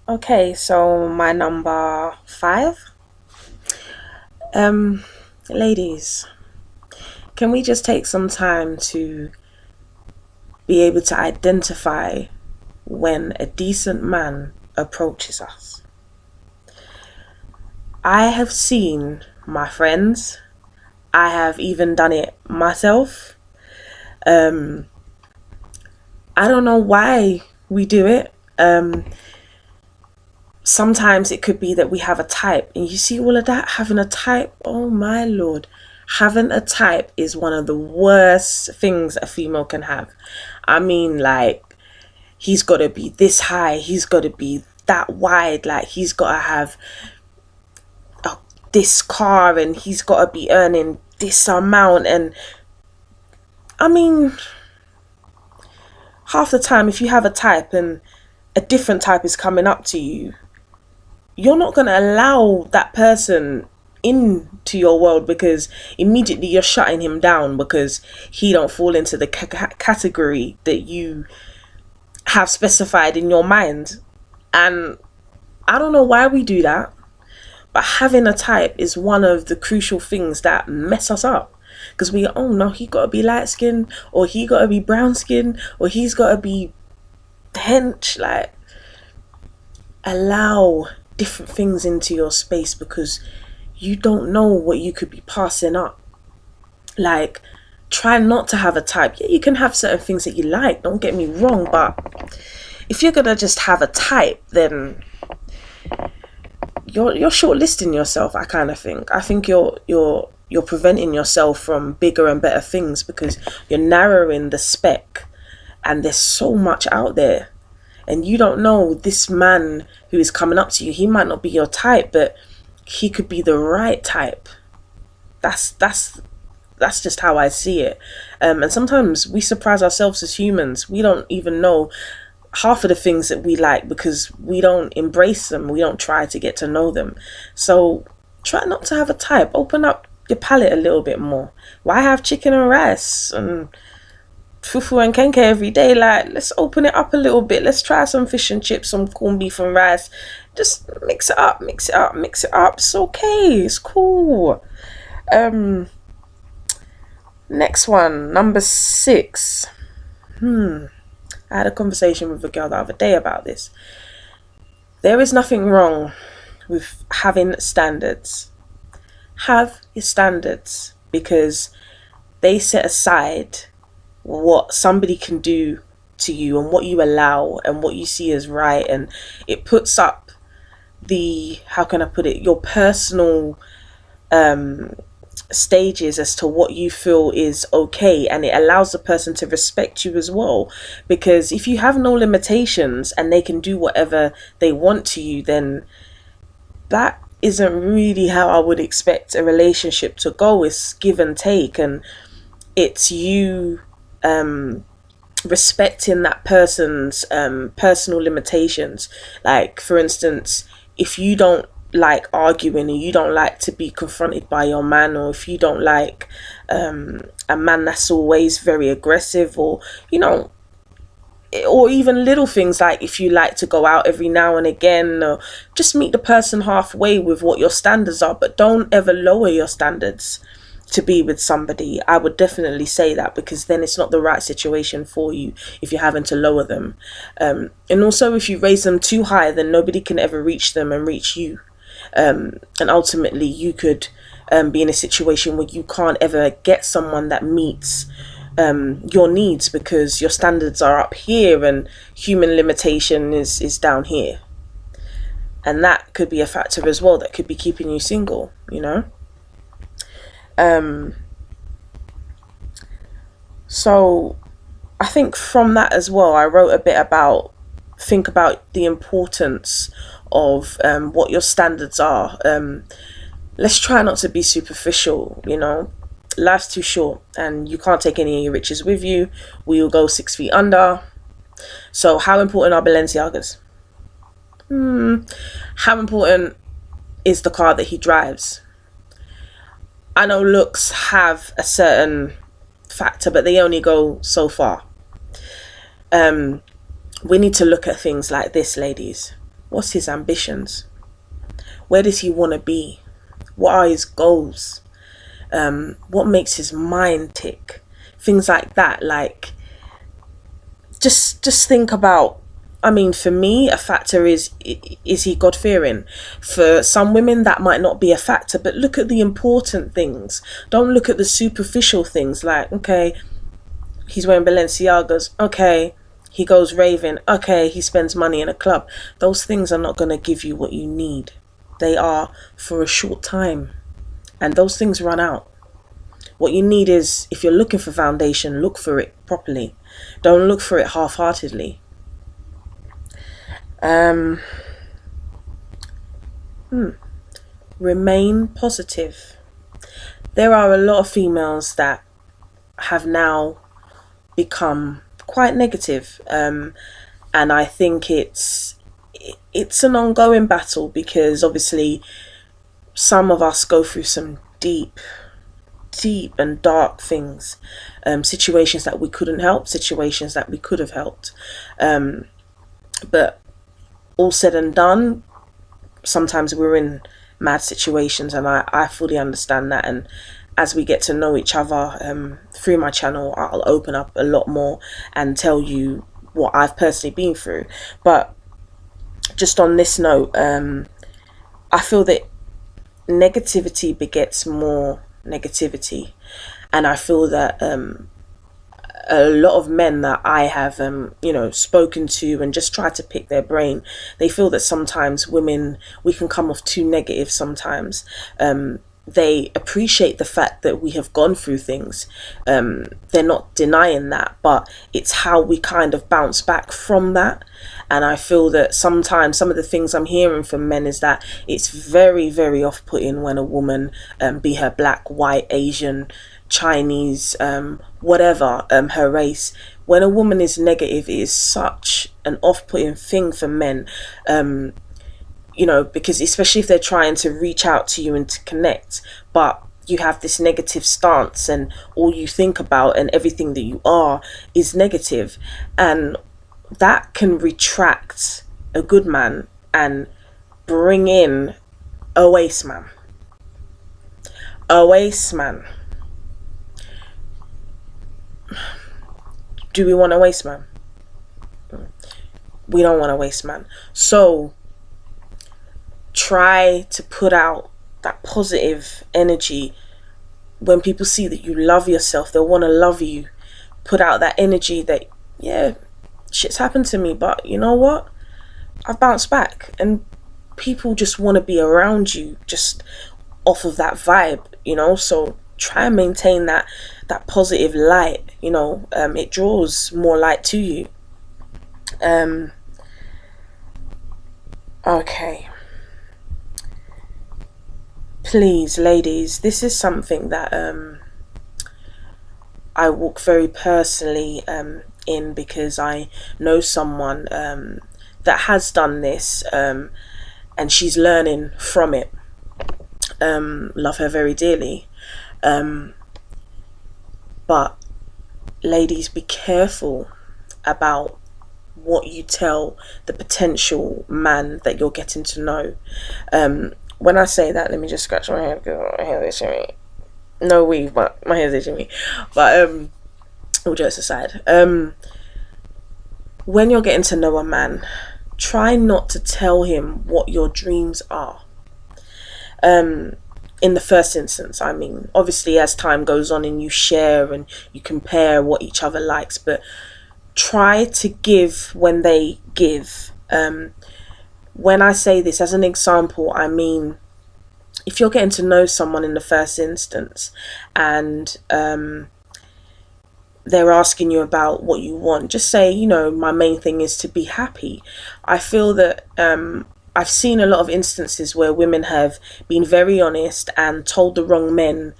Okay, so my number five. Um, Ladies, can we just take some time to be able to identify when a decent man approaches us? I have seen my friends, I have even done it myself. Um, I don't know why we do it. Sometimes it could be that we have a type, and you see all of that, having a type, oh my lord, having a type is one of the worst things a female can have. I mean, like, he's got to be this high, he's got to be that wide, like he's got to have this car, and he's got to be earning this amount. And I mean, half the time, if you have a type and a different type is coming up to you, you're not going to allow that person into your world, because immediately you're shutting him down because he don't fall into the category that you have specified in your mind. And I don't know why we do that, but having a type is one of the crucial things that mess us up, because we, oh no, he got to be light skin, or he got to be brown skin, or he's got to be hench. Like, allow different things into your space, because you don't know what you could be passing up. Like, try not to have a type. Yeah, you can have certain things that you like, don't get me wrong, but if you're gonna just have a type, then you're shortlisting yourself. I kind of think. I think you're preventing yourself from bigger and better things, because you're narrowing the spec, and there's so much out there, and you don't know, this man who is coming up to you, he might not be your type, but he could be the right type. That's just how I see it. And sometimes we surprise ourselves as humans. We don't even know half of the things that we like, because we don't embrace them. We don't try to get to know them. So try not to have a type. Open up your palate a little bit more. Why have chicken and rice and fufu and kenke every day? Like, let's open it up a little bit. Let's try some fish and chips, some corned beef and rice. Just mix it up, mix it up, mix it up. It's okay. It's cool. Um, Next one, number six. I had a conversation with a girl the other day about this. There is nothing wrong with having standards. Have your standards, because they set aside what somebody can do to you, and what you allow, and what you see as right. And it puts up the, how can I put it, your personal stages as to what you feel is okay, and it allows the person to respect you as well. Because if you have no limitations and they can do whatever they want to you, then that isn't really how I would expect a relationship to go. It's give and take, and it's you respecting that person's personal limitations. Like, for instance, if you don't like arguing, and you don't like to be confronted by your man, or if you don't like a man that's always very aggressive, or you know, or even little things like if you like to go out every now and again, or just meet the person halfway with what your standards are, but don't ever lower your standards to be with somebody. I would definitely say that, because then it's not the right situation for you if you're having to lower them. And also, if you raise them too high, then nobody can ever reach them and reach you. And ultimately, you could be in a situation where you can't ever get someone that meets your needs, because your standards are up here and human limitation is down here. And that could be a factor as well that could be keeping you single, you know? Um, so I think from that as well, I wrote a bit about, think about the importance of what your standards are. Let's try not to be superficial, you know? Life's too short, and you can't take any of your riches with you. We will go 6 feet under. So how important are Balenciagas? How important is the car that he drives? I know looks have a certain factor, but they only go so far. We need to look at things like this, ladies. What's his ambitions? Where does he want to be? What are his goals? What makes his mind tick? Things like that. Like, just think about, I mean, for me, a factor is he God fearing? For some women, that might not be a factor, but look at the important things. Don't look at the superficial things. Like, okay, he's wearing Balenciagas. Okay, he goes raving. Okay, he spends money in a club. Those things are not going to give you what you need. They are for a short time, and those things run out. What you need is, if you're looking for foundation, look for it properly. Don't look for it half-heartedly. Remain positive. There are a lot of females that have now become quite negative, and I think it's an ongoing battle, because obviously some of us go through some deep and dark things, situations that we couldn't help, situations that we could have helped, but all said and done, sometimes we're in mad situations, and I fully understand that. And as we get to know each other through my channel, I'll open up a lot more and tell you what I've personally been through. But just on this note, I feel that negativity begets more negativity, and I feel that a lot of men that I have spoken to and just tried to pick their brain, they feel that sometimes women, we can come off too negative sometimes. They appreciate the fact that we have gone through things. They're not denying that, but it's how we kind of bounce back from that. And I feel that sometimes some of the things I'm hearing from men is that it's very, very off-putting when a woman, be her black, white, Asian, Chinese, whatever, her race, when a woman is negative, it is such an off-putting thing for men. Because especially if they're trying to reach out to you and to connect, but you have this negative stance and all you think about and everything that you are is negative, and that can retract a good man and bring in a waste man. A waste man. Do we want a waste man? We don't want a waste man. So try to put out that positive energy. When people see that you love yourself, they'll want to love you. Put out that energy that, yeah, shit's happened to me, but you know what? I've bounced back. And people just want to be around you just off of that vibe, so try and maintain that positive light. It draws more light to you. Okay, please, ladies, this is something that I walk very personally in, because I know someone that has done this, and she's learning from it. Love her very dearly. But ladies, be careful about what you tell the potential man that you're getting to know. When I say that, let me just scratch my head because my hair is itching me. No weave, but my hair's itching me. But all jokes aside, when you're getting to know a man, try not to tell him what your dreams are. In the first instance, I mean, obviously as time goes on and you share and you compare what each other likes, but try to give when they give. When I say this as an example, I mean, if you're getting to know someone in the first instance and they're asking you about what you want, just say, my main thing is to be happy. I feel that I've seen a lot of instances where women have been very honest and told the wrong men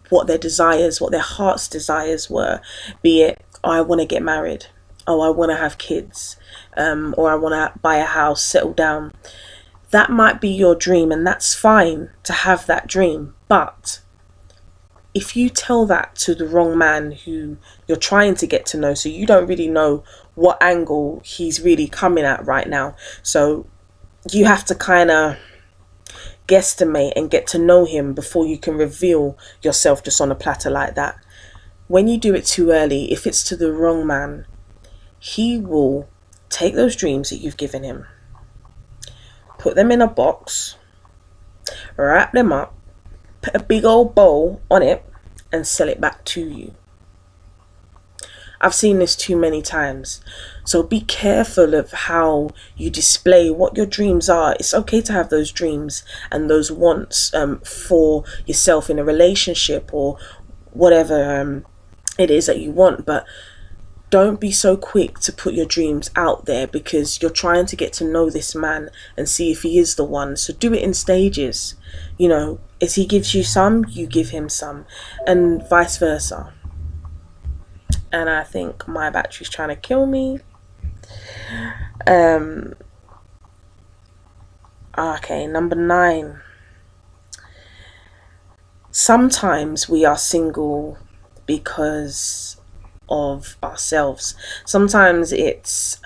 what their desires, what their heart's desires were. Be it, oh, I want to get married. Oh, I want to have kids. Or I want to buy a house, settle down. That might be your dream, and that's fine to have that dream. But if you tell that to the wrong man who you're trying to get to know, so you don't really know what angle he's really coming at right now. So you have to kind of guesstimate and get to know him before you can reveal yourself just on a platter like that. When you do it too early, if it's to the wrong man, he will take those dreams that you've given him, put them in a box, wrap them up, put a big old bow on it, and sell it back to you. I've seen this too many times. So be careful of how you display what your dreams are. It's okay to have those dreams and those wants for yourself in a relationship or whatever it is that you want, but don't be so quick to put your dreams out there, because you're trying to get to know this man and see if he is the one. So do it in stages. You know, as he gives you some, you give him some, and vice versa. And I think my battery's trying to kill me. Okay, number 9. Sometimes we are single because of ourselves. Sometimes it's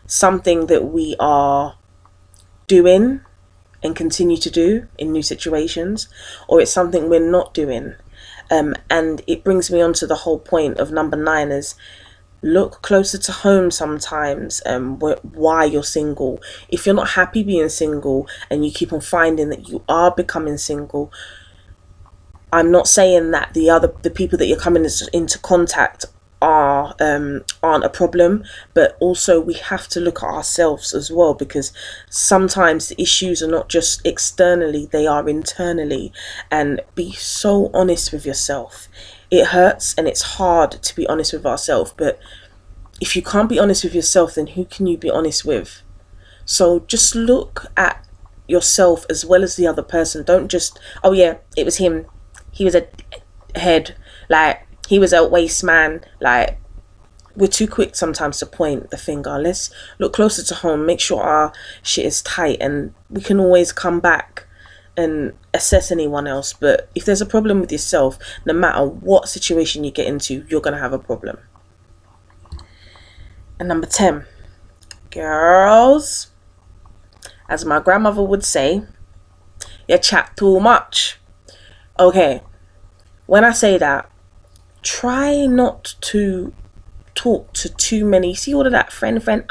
something that we are doing and continue to do in new situations, or it's something we're not doing. And it brings me on to the whole point of number 9 is look closer to home sometimes, why you're single. If you're not happy being single and you keep on finding that you are becoming single, I'm not saying that the people that you're coming into contact aren't a problem, but also we have to look at ourselves as well, because sometimes the issues are not just externally, they are internally. And be so honest with yourself. It hurts and it's hard to be honest with ourselves, but if you can't be honest with yourself, then who can you be honest with? So just look at yourself as well as the other person. Don't just, oh yeah, it was him, he was a head, like he was a waste man. Like, we're too quick sometimes to point the finger. Let's look closer to home, make sure our shit is tight, and we can always come back and assess anyone else. But if there's a problem with yourself, no matter what situation you get into, you're going to have a problem. And number 10, girls, as my grandmother would say, you chat too much. Okay, when I say that, try not to talk to too many. See all of that friend, my friend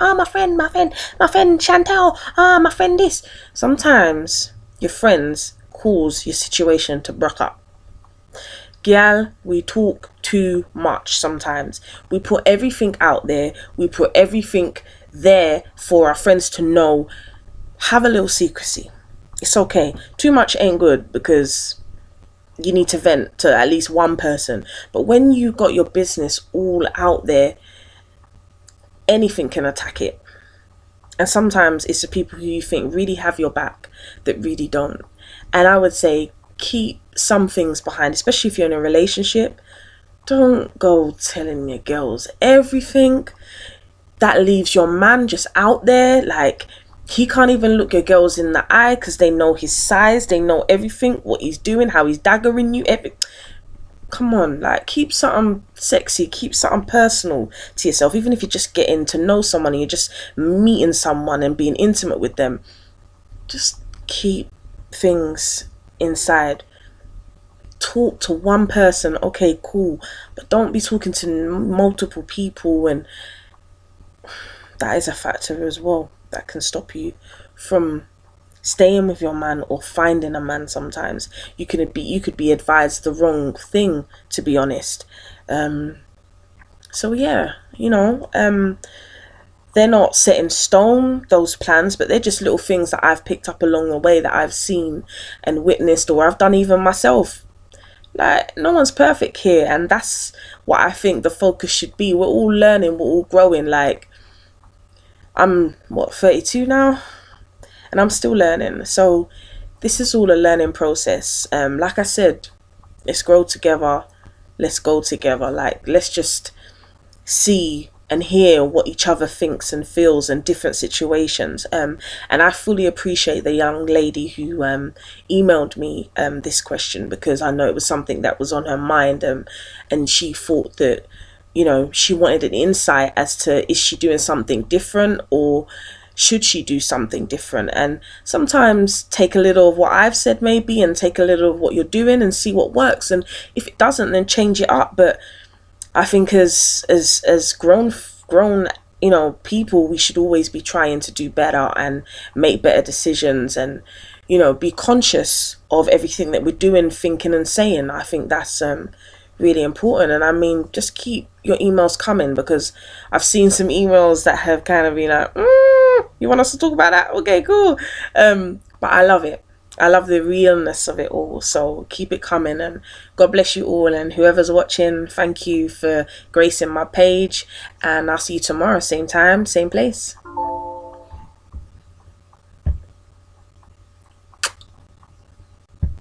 Chantel, my friend this. Sometimes your friends cause your situation to broke up. Girl, we talk too much sometimes. We put everything out there. We put everything there for our friends to know. Have a little secrecy. It's okay. Too much ain't good, because you need to vent to at least one person. But when you got your business all out there, anything can attack it. And sometimes it's the people who you think really have your back that really don't. And I would say keep some things behind, especially if you're in a relationship. Don't go telling your girls everything. That leaves your man just out there. Like, he can't even look your girls in the eye because they know his size, they know everything, what he's doing, how he's daggering you, Come on, like, keep something sexy, keep something personal to yourself. Even if you're just getting to know someone and you're just meeting someone and being intimate with them, just keep things inside. Talk to one person, okay, cool, but don't be talking to multiple people, and that is a factor as well that can stop you from staying with your man or finding a man. Sometimes you could be advised the wrong thing, to be honest. So yeah, they're not set in stone, those plans, but they're just little things that I've picked up along the way that I've seen and witnessed, or I've done even myself. Like, no one's perfect here, and that's what I think the focus should be. We're all learning, we're all growing. Like, I'm 32 now, and I'm still learning. So this is all a learning process. Like I said, let's grow together, let's go together. Like, let's just see and hear what each other thinks and feels in different situations. And I fully appreciate the young lady who emailed me this question, because I know it was something that was on her mind, and she thought that, she wanted an insight as to, is she doing something different, or should she do something different? And sometimes take a little of what I've said maybe, and take a little of what you're doing and see what works, and if it doesn't, then change it up. But I think as grown people, we should always be trying to do better and make better decisions, and be conscious of everything that we're doing, thinking and saying. I think that's really important. And I mean, just keep your emails coming, because I've seen some emails that have kind of been like, you want us to talk about that? Okay, cool. But I love it. I love the realness of it all. So keep it coming, and God bless you all. And whoever's watching, thank you for gracing my page. And I'll see you tomorrow, same time, same place.